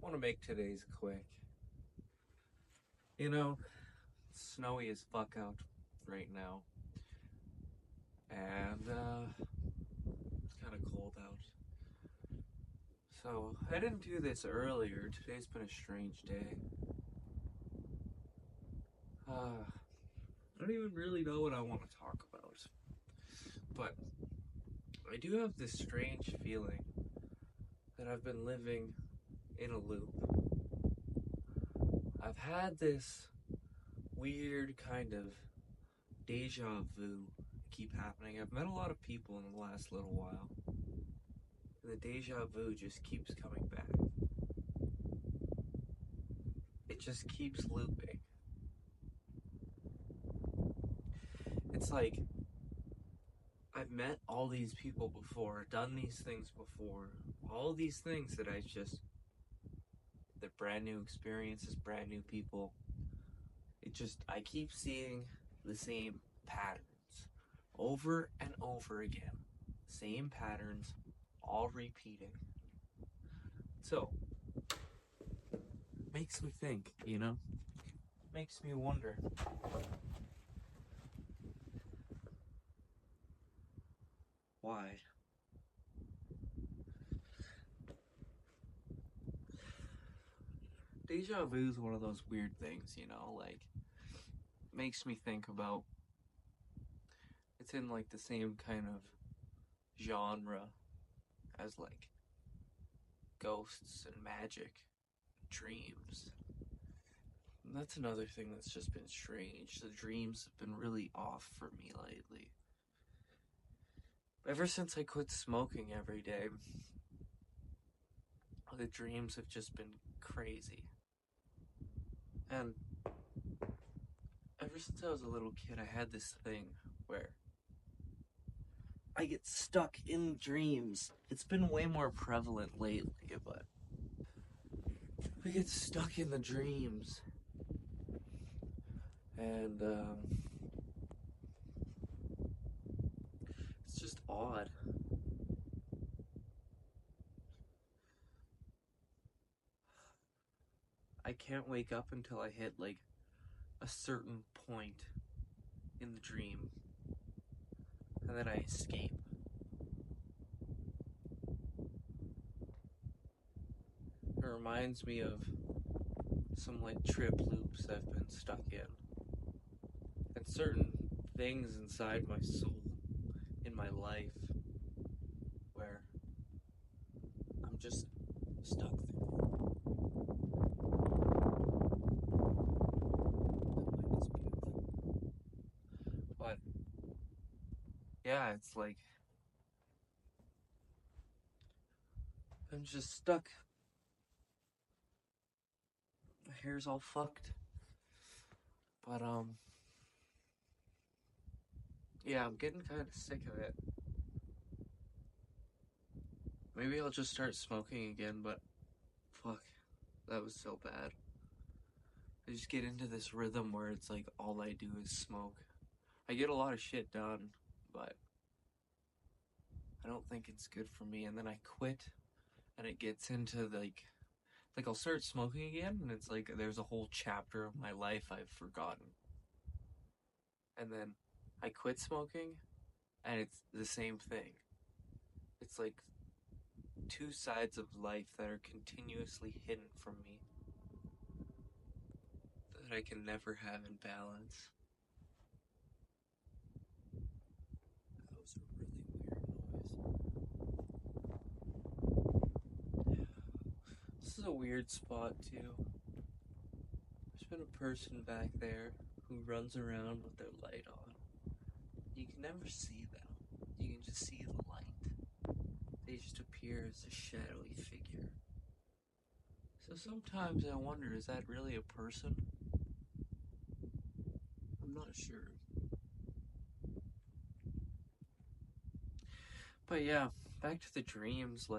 want to make today's quick. You know, it's snowy as fuck out right now, and it's kind of cold out. So I didn't do this earlier. Today's been a strange day. I don't even really know what I want to talk about, but I do have this strange feeling that I've been living in a loop. I've had this weird kind of deja vu keep happening. I've met a lot of people in the last little while, and the deja vu just keeps coming back. It just keeps looping. It's like I've met all these people before, done these things before, all these things that they're brand new experiences, brand new people. I keep seeing the same patterns over and over again. Same patterns, all repeating. So, makes me think, Makes me wonder. Why? Deja vu is one of those weird things, makes me think about. It's in like the same kind of genre as like ghosts and magic, and dreams. And that's another thing that's just been strange. The dreams have been really off for me lately. Ever since I quit smoking every day, the dreams have just been crazy. And ever since I was a little kid, I had this thing where I get stuck in dreams. It's been way more prevalent lately, but I get stuck in the dreams. And it's just odd. I can't wake up until I hit like a certain point in the dream, and then I escape. It reminds me of some like trip loops I've been stuck in, and certain things inside my soul, in my life, where I'm just stuck there. But yeah, it's like I'm just stuck. My hair's all fucked. But yeah, I'm getting kind of sick of it. Maybe I'll just start smoking again, but fuck, that was so bad. I just get into this rhythm where it's like all I do is smoke. I get a lot of shit done, but I don't think it's good for me. And then I quit, and it gets into like I'll start smoking again, and it's like there's a whole chapter of my life I've forgotten. And then I quit smoking, and it's the same thing. It's like two sides of life that are continuously hidden from me that I can never have in balance. That was a really weird noise. This is a weird spot too. There's been a person back there who runs around with their light on. You can never see them. You can just see the light. They just appear as a shadowy figure. So sometimes I wonder, is that really a person? I'm not sure. But yeah, back to the dreams,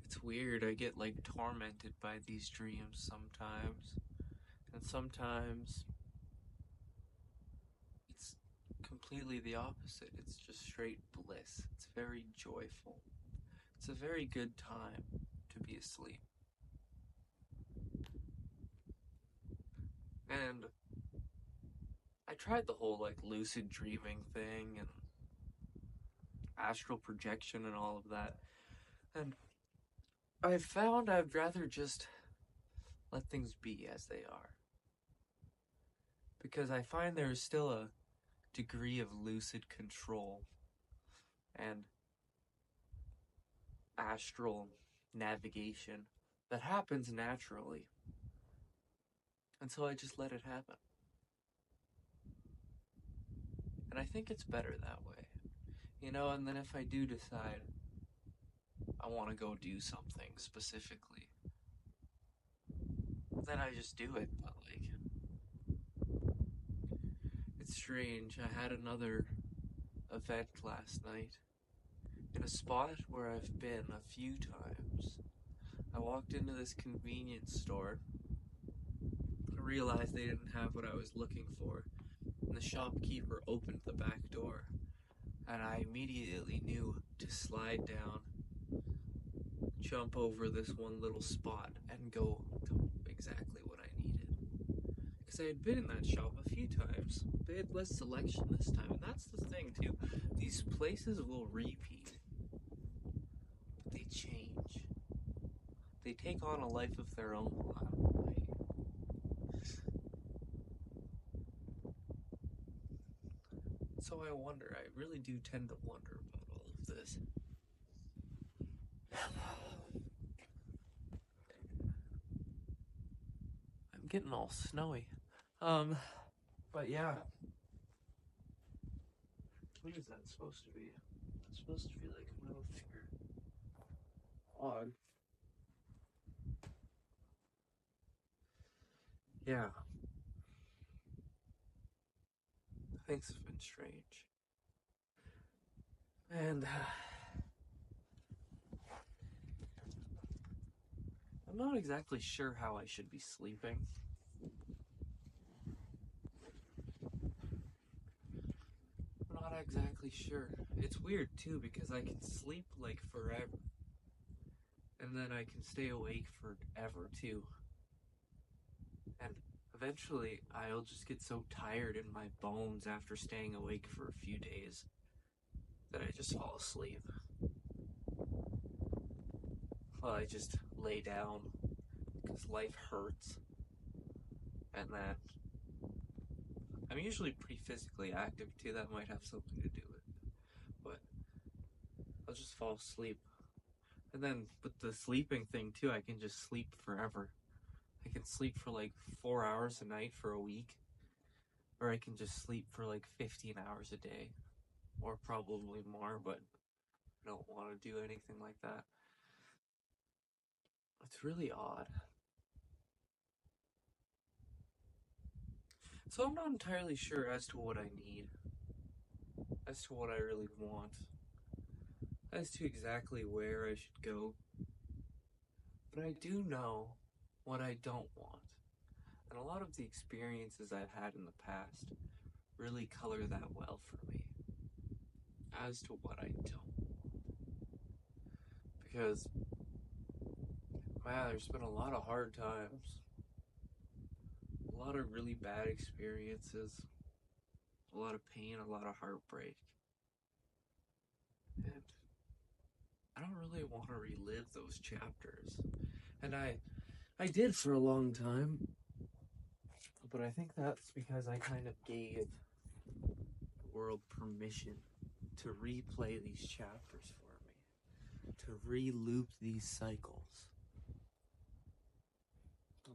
it's weird. I get like tormented by these dreams sometimes. And sometimes it's completely the opposite. It's just straight bliss. It's very joyful. it's a very good time to be asleep. And I tried the whole like lucid dreaming thing and astral projection and all of that. And I found I'd rather just let things be as they are. Because I find there is still a degree of lucid control and astral navigation that happens naturally. And so I just let it happen. And I think it's better that way. You know, and then if I do decide I want to go do something specifically, then I just do it. But, like, it's strange. I had another event last night in a spot where I've been a few times. I walked into this convenience store. I realized they didn't have what I was looking for, and the shopkeeper opened the back door, and I immediately knew to slide down, jump over this one little spot, and go to exactly what I needed. Because I had been in that shop a few times. They had less selection this time, and that's the thing too. These places will repeat, but they change. They take on a life of their own along the way. So I wonder, I really do tend to wonder about all of this. I'm getting all snowy. But yeah. What is that supposed to be? It's supposed to be like a middle finger. Odd. Yeah. Things have been strange. And I'm not exactly sure how I should be sleeping. I'm not exactly sure. It's weird too because I can sleep like forever. And then I can stay awake forever too. And eventually I'll just get so tired in my bones after staying awake for a few days that I just fall asleep. Well, I just lay down because life hurts. And then I'm usually pretty physically active too. That might have something to do with it. But I'll just fall asleep. And then with the sleeping thing too, I can just sleep forever. I can sleep for like 4 hours a night for a week. Or I can just sleep for like 15 hours a day. Or probably more, but I don't want to do anything like that. It's really odd. So I'm not entirely sure as to what I need. As to what I really want. As to exactly where I should go. But I do know what I don't want. And a lot of the experiences I've had in the past really color that well for me as to what I don't. Because, man, there's been a lot of hard times, a lot of really bad experiences, a lot of pain, a lot of heartbreak. And I don't really want to relive those chapters. And I did for a long time. But I think that's because I kind of gave the world permission to replay these chapters for me, to re-loop these cycles.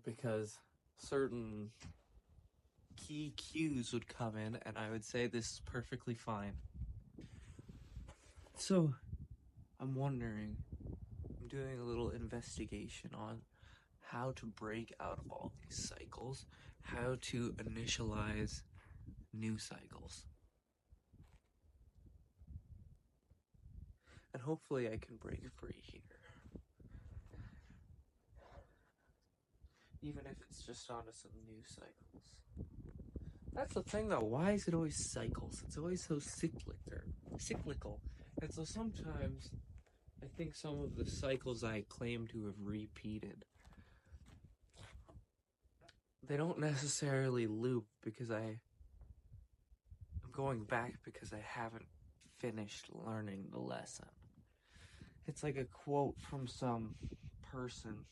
Because certain key cues would come in and I would say this is perfectly fine. So I'm wondering, I'm doing a little investigation on how to break out of all these cycles, how to initialize new cycles. And hopefully I can break free here. Even if it's just onto some new cycles. That's the thing though, why is it always cycles? It's always so cyclical. And so sometimes I think some of the cycles I claim to have repeated, they don't necessarily loop because I'm going back because I haven't finished learning the lesson. It's like a quote from some person.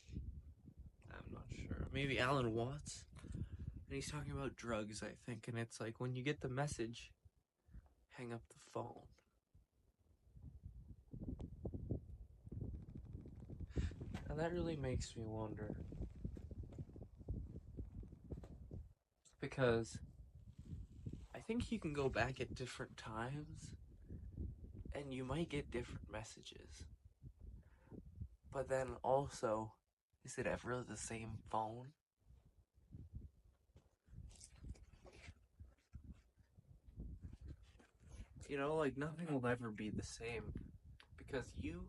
I'm not sure. Maybe Alan Watts? And he's talking about drugs, I think. And it's like, when you get the message, hang up the phone. And that really makes me wonder. Because I think you can go back at different times and you might get different messages. But then also, is it ever the same phone? You know, like, nothing will ever be the same. Because you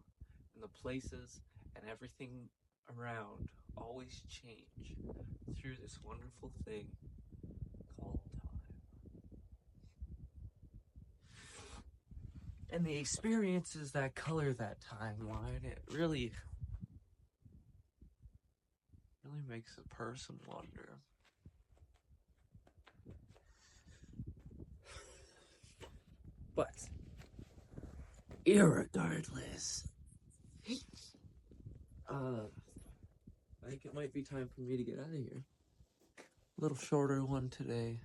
and the places and everything around always change through this wonderful thing called time. And the experiences that color that timeline, it really makes a person wonder. But, irregardless, I think it might be time for me to get out of here. A little shorter one today.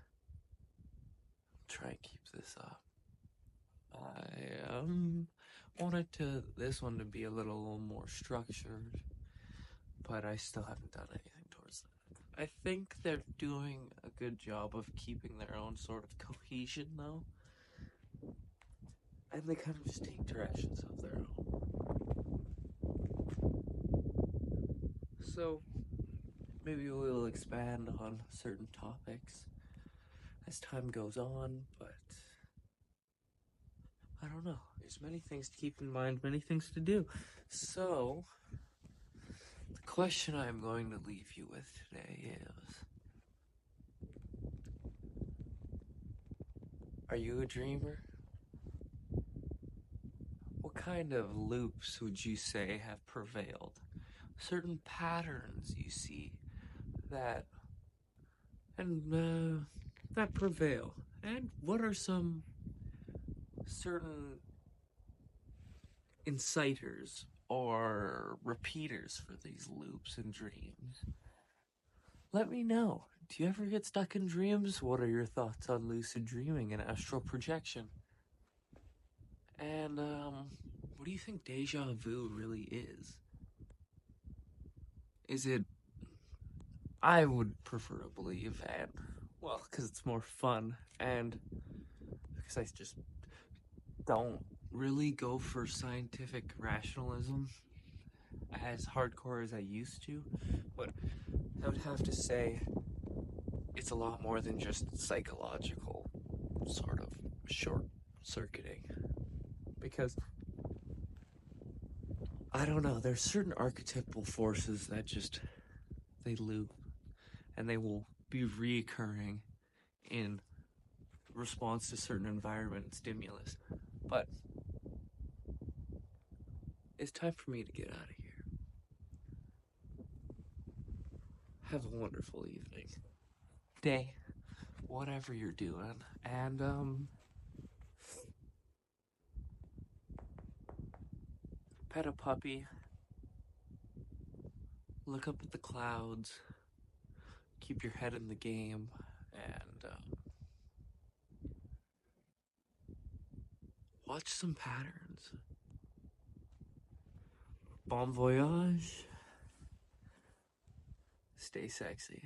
I'll try and keep this up. I wanted this one to be a little more structured, but I still haven't done anything towards that. I think they're doing a good job of keeping their own sort of cohesion, though. And they kind of just take directions of their own. So, maybe we'll expand on certain topics as time goes on, but I don't know. There's many things to keep in mind, many things to do. So, the question I'm going to leave you with today is, are you a dreamer? What kind of loops would you say have prevailed? Certain patterns you see that prevail. And what are some certain inciters or repeaters for these loops and dreams? Let me know. Do you ever get stuck in dreams? What are your thoughts on lucid dreaming and astral projection? And, what do you think deja vu really is? Is it... I would prefer to believe, and, well, because it's more fun, and because I just don't really go for scientific rationalism as hardcore as I used to, but I would have to say it's a lot more than just psychological sort of short-circuiting, because I don't know, there's certain archetypal forces that just, they loop, and they will be reoccurring in response to certain environment and stimulus. But it's time for me to get out of here. Have a wonderful evening, day, whatever you're doing, and pet a puppy, look up at the clouds, keep your head in the game, and watch some patterns. Bon voyage. Stay sexy.